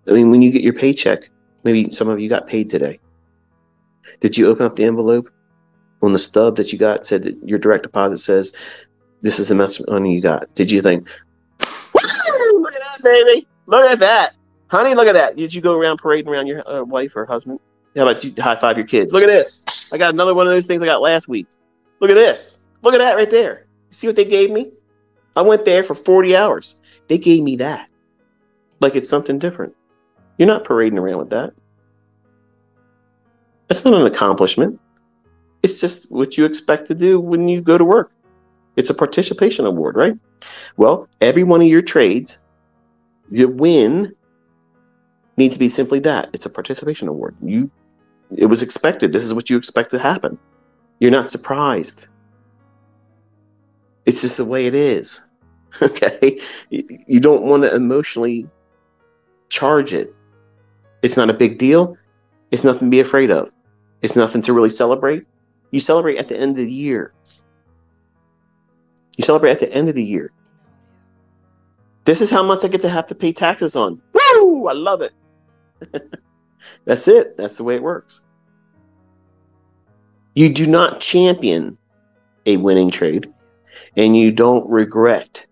I mean, when you get your paycheck, maybe some of you got paid today. Did you open up the envelope on the stub that you got, said that your direct deposit says, this is the amount of money you got? Did you think, woo, look at that, baby. Look at that. Honey, look at that. Did you go around parading around your wife or husband? How about you high five your kids? Look at this. I got another one of those things I got last week. Look at this. Look at that right there. See what they gave me? I went there for 40 hours. They gave me that. Like it's something different. You're not parading around with that. That's not an accomplishment. It's just what you expect to do when you go to work. It's a participation award, right? Well, every one of your trades, your win needs to be simply that. It's a participation award. It was expected. This is what you expect to happen. You're not surprised. It's just the way it is. Okay? You don't want to emotionally charge it. It's not a big deal. It's nothing to be afraid of. It's nothing to really celebrate. You celebrate at the end of the year. You celebrate at the end of the year. This is how much I get to have to pay taxes on. Woo! I love it. That's it. That's the way it works. You do not champion a winning trade, and you don't regret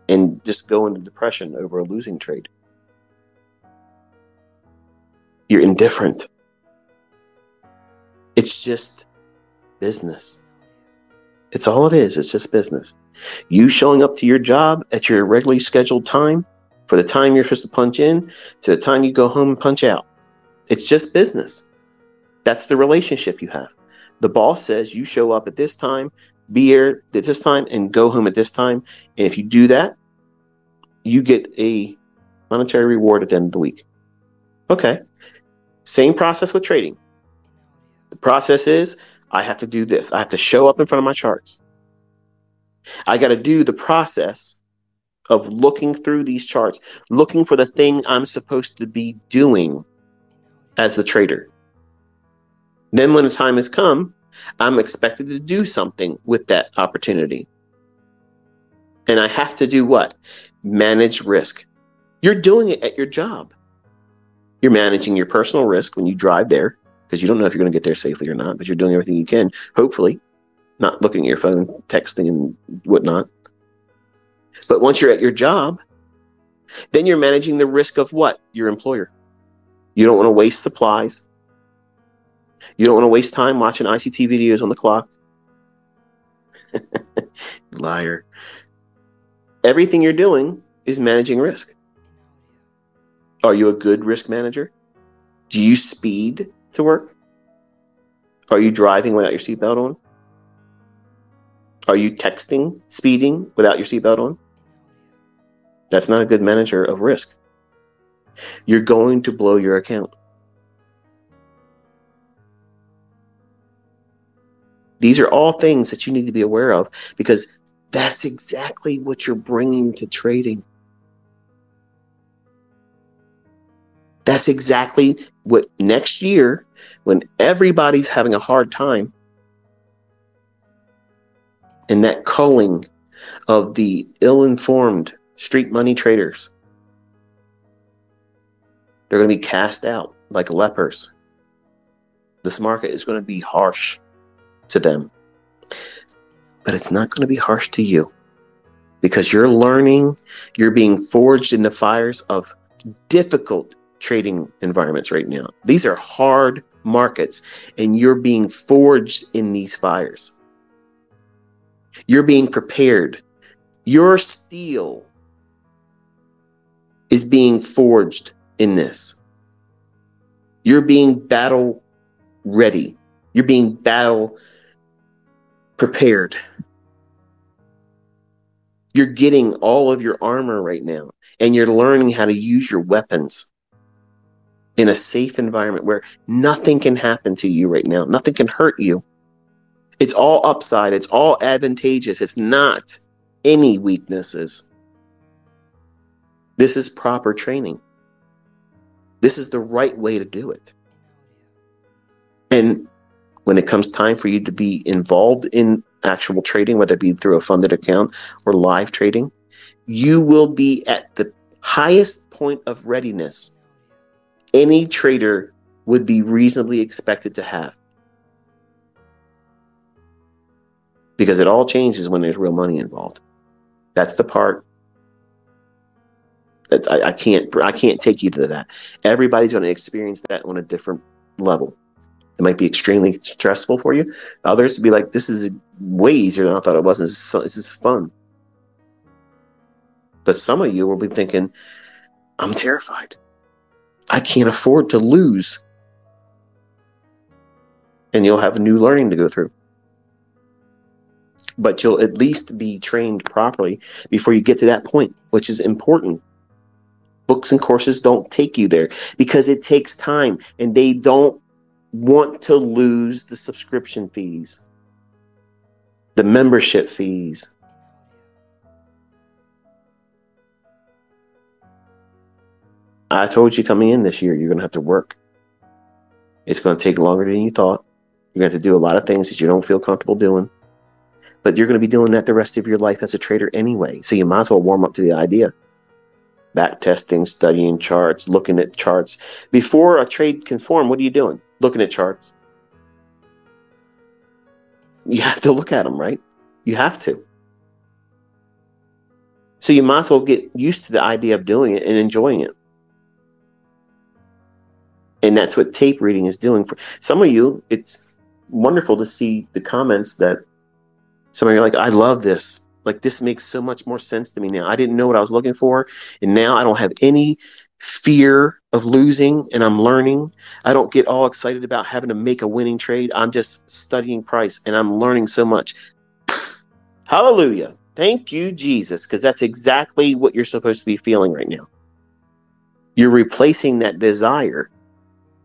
and just go into depression over a losing trade. You're indifferent. It's just business. It's all it is. It's just business. You showing up to your job at your regularly scheduled time, for the time you're supposed to punch in to the time you go home and punch out. It's just business. That's the relationship you have. The boss says you show up at this time, be here at this time, and go home at this time. And if you do that, you get a monetary reward at the end of the week. Okay. Same process with trading. The process is I have to do this. I have to show up in front of my charts. I got to do the process of looking through these charts, looking for the thing I'm supposed to be doing as the trader. Then when the time has come, I'm expected to do something with that opportunity. And I have to do what? Manage risk. You're doing it at your job. You're managing your personal risk when you drive there, because you don't know if you're going to get there safely or not, but you're doing everything you can, hopefully, not looking at your phone, texting and whatnot. But once you're at your job, then you're managing the risk of what? Your employer. You don't want to waste supplies. You don't want to waste time watching ICT videos on the clock. Liar. Everything you're doing is managing risk. Are you a good risk manager? Do you speed to work? Are you driving without your seatbelt on? Are you texting, speeding without your seatbelt on? That's not a good manager of risk. You're going to blow your account. These are all things that you need to be aware of, because that's exactly what you're bringing to trading. That's exactly what next year, when everybody's having a hard time, and that culling of the ill-informed street money traders, they're going to be cast out like lepers. This market is going to be harsh to them, but it's not going to be harsh to you, because you're learning, you're being forged in the fires of difficult trading environments right now. These are hard markets, and you're being forged in these fires. You're being prepared. Your steel is being forged in this. You're being battle ready. You're being battle prepared. You're getting all of your armor right now, and you're learning how to use your weapons in a safe environment where nothing can happen to you right now. Nothing can hurt you. It's all upside. It's all advantageous. It's not any weaknesses. This is proper training. This is the right way to do it. And when it comes time for you to be involved in actual trading, whether it be through a funded account or live trading, you will be at the highest point of readiness any trader would be reasonably expected to have. Because it all changes when there's real money involved. That's the part that I can't take you to that. Everybody's going to experience that on a different level. It might be extremely stressful for you. Others would be like, this is way easier than I thought it was. This is fun. But some of you will be thinking, I'm terrified. I can't afford to lose. And you'll have a new learning to go through. But you'll at least be trained properly before you get to that point, which is important. Books and courses don't take you there because it takes time, and they don't want to lose the subscription fees, the membership fees. I told you coming in this year, you're going to have to work. It's going to take longer than you thought. You're going to have to do a lot of things that you don't feel comfortable doing. But you're going to be doing that the rest of your life as a trader anyway. So you might as well warm up to the idea. Back testing, studying charts, looking at charts. Before a trade can form, what are you doing? Looking at charts. You have to look at them, right? You have to. So you might as well get used to the idea of doing it and enjoying it. And that's what tape reading is doing for some of you. It's wonderful to see the comments that some of you are like, I love this. Like, this makes so much more sense to me now. I didn't know what I was looking for. And now I don't have any fear of losing, and I'm learning. I don't get all excited about having to make a winning trade. I'm just studying price, and I'm learning so much. Hallelujah. Thank you, Jesus, because that's exactly what you're supposed to be feeling right now. You're replacing that desire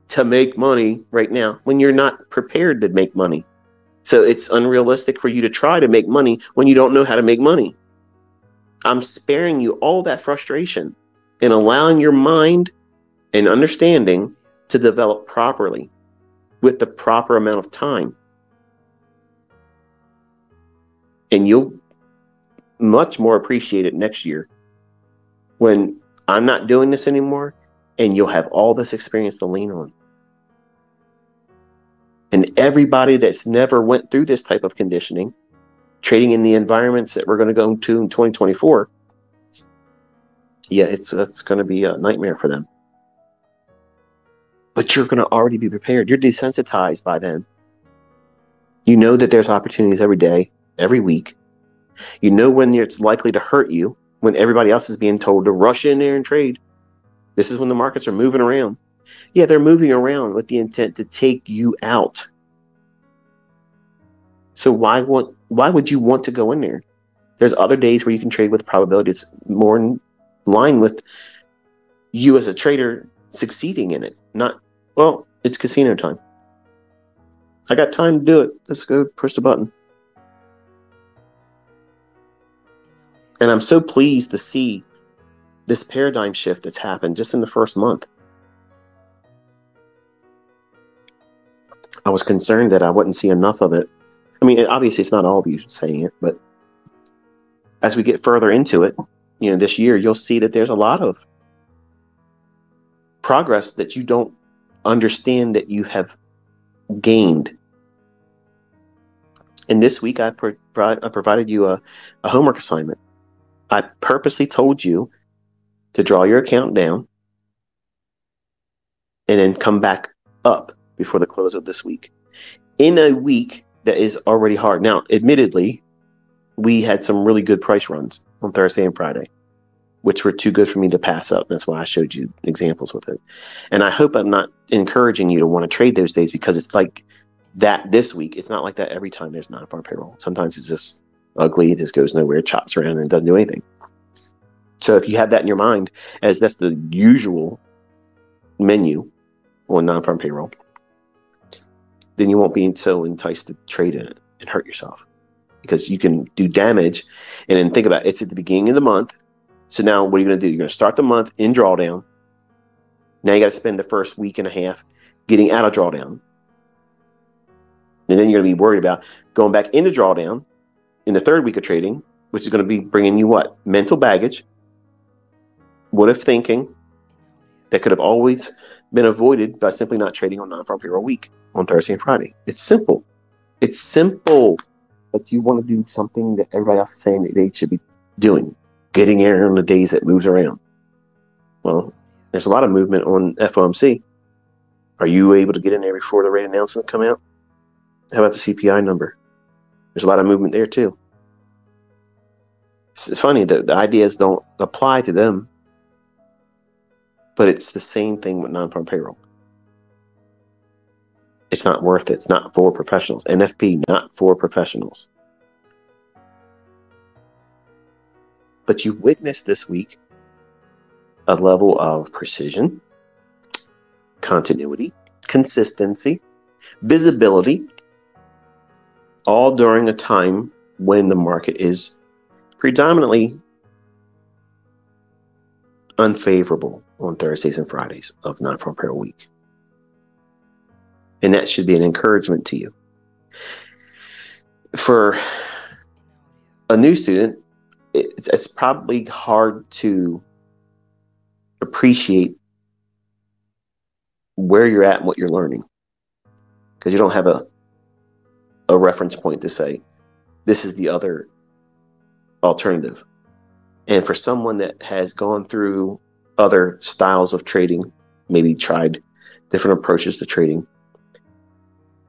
to make money right now when you're not prepared to make money. So it's unrealistic for you to try to make money when you don't know how to make money. I'm sparing you all that frustration and allowing your mind and understanding to develop properly with the proper amount of time. And you'll much more appreciate it next year when I'm not doing this anymore, and you'll have all this experience to lean on. And everybody that's never went through this type of conditioning, trading in the environments that we're going to go to in 2024, yeah, it's going to be a nightmare for them. But you're going to already be prepared. You're desensitized by then. You know that there's opportunities every day, every week. You know when it's likely to hurt you, when everybody else is being told to rush in there and trade. This is when the markets are moving around. Yeah, they're moving around with the intent to take you out. So why would you want to go in there? There's other days where you can trade with probability. It's more in line with you as a trader succeeding in it. Not, well, it's casino time. I got time to do it. Let's go push the button. And I'm so pleased to see this paradigm shift that's happened just in the first month. I was concerned that I wouldn't see enough of it. I mean, obviously it's not all of you saying it, but as we get further into it, this year, you'll see that there's a lot of progress that you don't understand that you have gained. And this week, I provided you a homework assignment. I purposely told you to draw your account down and then come back up before the close of this week. In a week that is already hard. Now, admittedly, we had some really good price runs on Thursday and Friday, which were too good for me to pass up. That's why I showed you examples with it. And I hope I'm not encouraging you to want to trade those days, because it's like that this week. It's not like that every time there's non-farm payroll. Sometimes it's just ugly. It just goes nowhere, chops around, and doesn't do anything. So if you have that in your mind, as that's the usual menu on non-farm payroll, then you won't be so enticed to trade in it and hurt yourself, because you can do damage. And then think about it. It's at the beginning of the month. So now what are you going to do? You're going to start the month in drawdown. Now you got to spend the first week and a half getting out of drawdown. And then you're going to be worried about going back into drawdown in the third week of trading, which is going to be bringing you what? Mental baggage, what if thinking that could have always been avoided by simply not trading on non-farm payroll week on Thursday and Friday. It's simple. It's simple. But you want to do something that everybody else is saying that they should be doing, getting in on the days that moves around. Well, there's a lot of movement on FOMC. Are you able to get in there before the rate announcements come out? How about the CPI number? There's a lot of movement there too. It's funny that the ideas don't apply to them, but it's the same thing with non-farm payroll. It's not worth it. It's not for professionals. NFP, not for professionals. But you witnessed this week a level of precision, continuity, consistency, visibility, all during a time when the market is predominantly unfavorable on Thursdays and Fridays of non-farm payroll week. And that should be an encouragement to you. For a new student, it's probably hard to appreciate where you're at and what you're learning, because you don't have a reference point to say, this is the other alternative. And for someone that has gone through other styles of trading, maybe tried different approaches to trading,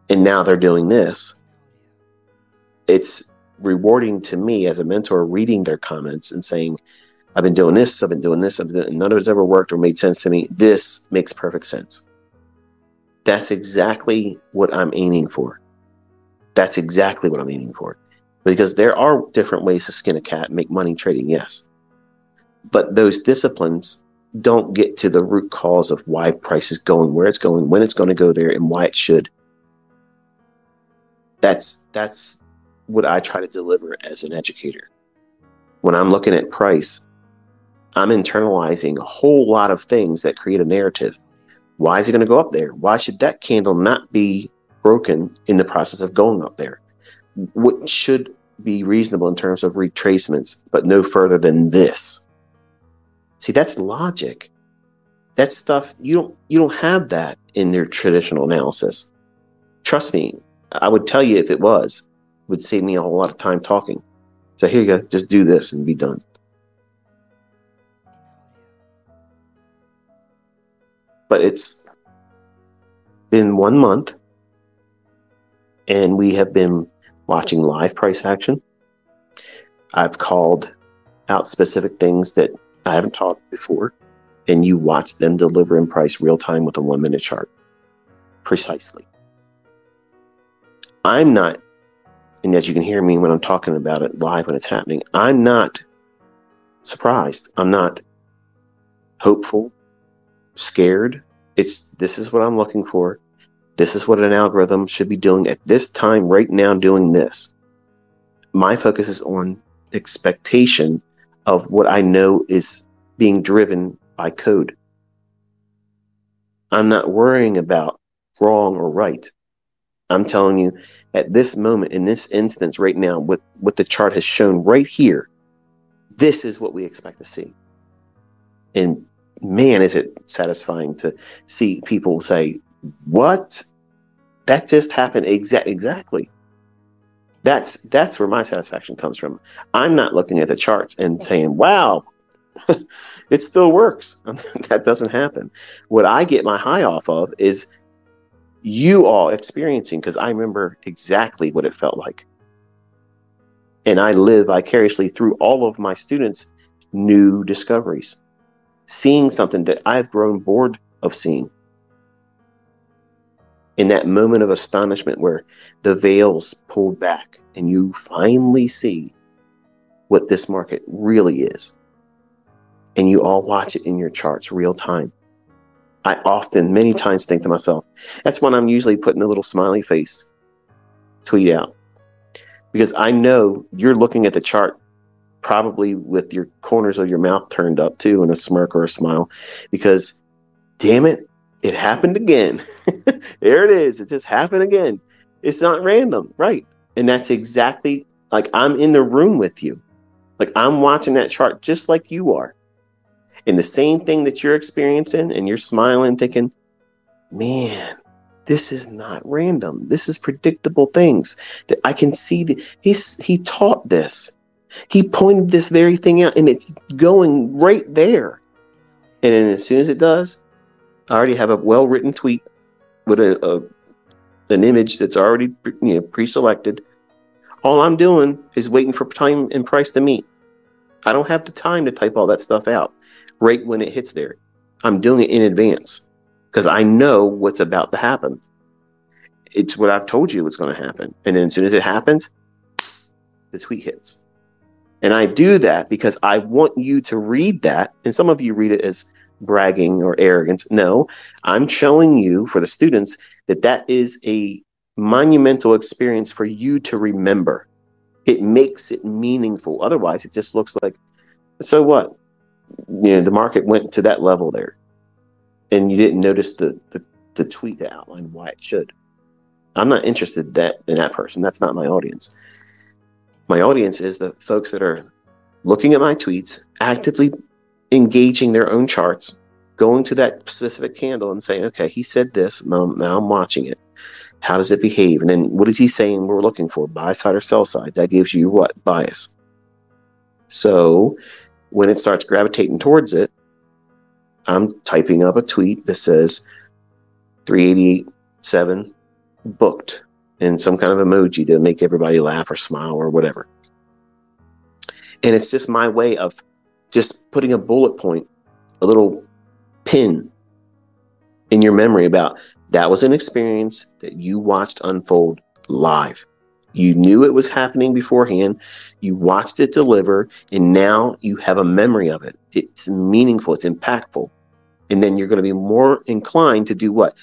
and now they're doing this, it's rewarding to me as a mentor reading their comments and saying, I've been doing this, I've been doing this, none of it's ever worked or made sense to me. This makes perfect sense. That's exactly what I'm aiming for. That's exactly what I'm aiming for. Because there are different ways to skin a cat and make money trading, yes. But those disciplines don't get to the root cause of why price is going, where it's going, when it's going to go there, and why it should. That's what I try to deliver as an educator. When I'm looking at price, I'm internalizing a whole lot of things that create a narrative. Why is it going to go up there? Why should that candle not be broken in the process of going up there? What should be reasonable in terms of retracements, but no further than this? See, that's logic. That's stuff you don't have that in their traditional analysis. Trust me, I would tell you if it was, it would save me a whole lot of time talking. So here you go, just do this and be done. But it's been 1 month, and we have been watching live price action. I've called out specific things that I haven't taught before, and you watch them deliver in price real time with a 1 minute chart. Precisely. I'm not, and as you can hear me when I'm talking about it live when it's happening, I'm not surprised. I'm not hopeful, scared. This is what I'm looking for. This is what an algorithm should be doing at this time right now, doing this. My focus is on expectation of what I know is being driven by code. I'm not worrying about wrong or right. I'm telling you at this moment, in this instance right now, what the chart has shown right here, this is what we expect to see. And man, is it satisfying to see people say, what? That just happened. Exactly. That's where my satisfaction comes from. I'm not looking at the charts and saying, wow, it still works. That doesn't happen. What I get my high off of is you all experiencing, because I remember exactly what it felt like. And I live vicariously through all of my students' new discoveries, seeing something that I've grown bored of seeing. In that moment of astonishment where the veil's pulled back and you finally see what this market really is. And you all watch it in your charts real time. I often, many times, think to myself, that's when I'm usually putting a little smiley face tweet out. Because I know you're looking at the chart probably with your corners of your mouth turned up too, in a smirk or a smile, because damn it, it happened again. There it is. It just happened again. It's not random, right? And that's exactly like I'm in the room with you. Like I'm watching that chart just like you are. And the same thing that you're experiencing, and you're smiling, thinking, man, this is not random. This is predictable things that I can see. He taught this. He pointed this very thing out, and it's going right there. And then as soon as it does, I already have a well-written tweet with an image that's already pre-selected. All I'm doing is waiting for time and price to meet. I don't have the time to type all that stuff out right when it hits there. I'm doing it in advance because I know what's about to happen. It's what I've told you what's going to happen. And then as soon as it happens, the tweet hits. And I do that because I want you to read that. And some of you read it as bragging or arrogance. No, I'm showing you, for the students, that that is a monumental experience for you to remember. It makes it meaningful. Otherwise, it just looks like, so what? The market went to that level there, and you didn't notice the tweet that outlined why it should. I'm not interested in that person. That's not my audience. My audience is the folks that are looking at my tweets, actively engaging their own charts, going to that specific candle and saying, okay, he said this, now I'm watching it. How does it behave? And then what is he saying we're looking for? Buy side or sell side? That gives you what? Bias. So when it starts gravitating towards it, I'm typing up a tweet that says 388.7 booked, and some kind of emoji to make everybody laugh or smile or whatever. And it's just my way of just putting a bullet point, a little pin in your memory about that was an experience that you watched unfold live. You knew it was happening beforehand. You watched it deliver, and now you have a memory of it. It's meaningful. It's impactful. And then you're going to be more inclined to do what?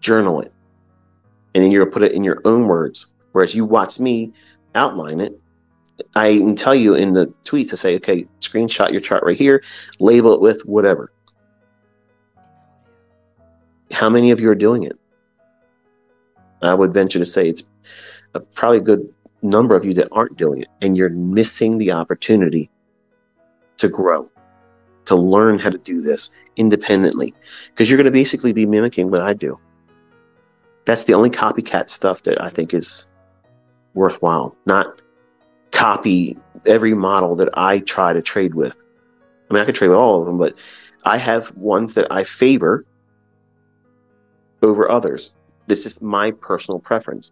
Journal it. And then you're going to put it in your own words. Whereas you watch me outline it, I can tell you in the tweets to say, okay, screenshot your chart right here, label it with whatever. How many of you are doing it? I would venture to say it's probably a good number of you that aren't doing it, and you're missing the opportunity to grow, to learn how to do this independently, because you're going to basically be mimicking what I do. That's the only copycat stuff that I think is worthwhile, not copy every model that I try to trade with. I mean, I could trade with all of them, but I have ones that I favor over others. This is my personal preference.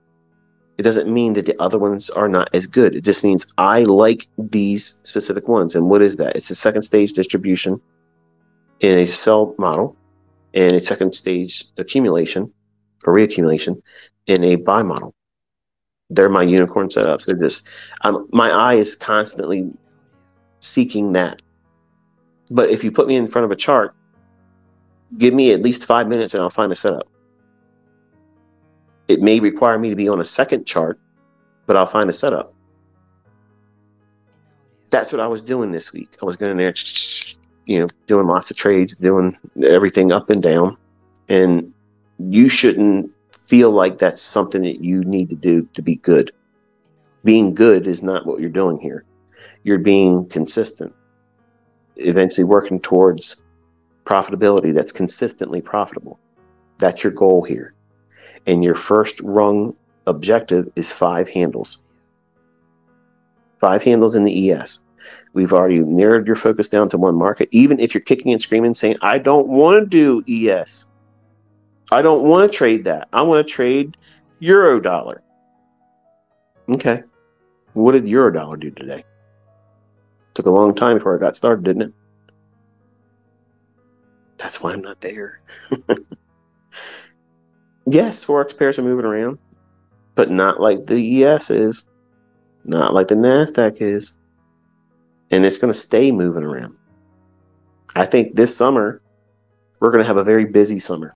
It doesn't mean that the other ones are not as good. It just means I like these specific ones. And what is that? It's a second stage distribution in a sell model, and a second stage accumulation or reaccumulation in a buy model. They're my unicorn setups. They're just, my eye is constantly seeking that. But if you put me in front of a chart, give me at least 5 minutes and I'll find a setup. It may require me to be on a second chart, but I'll find a setup. That's what I was doing this week. I was going in there, doing lots of trades, doing everything up and down. And you shouldn't feel like that's something that you need to do to be good. Being good is not what you're doing here. You're being consistent, eventually working towards profitability that's consistently profitable. That's your goal here. And your first rung objective is 5 handles. 5 handles in the ES. We've already narrowed your focus down to one market. Even if you're kicking and screaming saying, I don't want to do ES. I don't want to trade that. I want to trade Euro dollar. Okay. What did Euro dollar do today? Took a long time before it got started, didn't it? That's why I'm not there. Yes, forex pairs are moving around, but not like the ES is, not like the NASDAQ is. And it's going to stay moving around. I think this summer, we're going to have a very busy summer.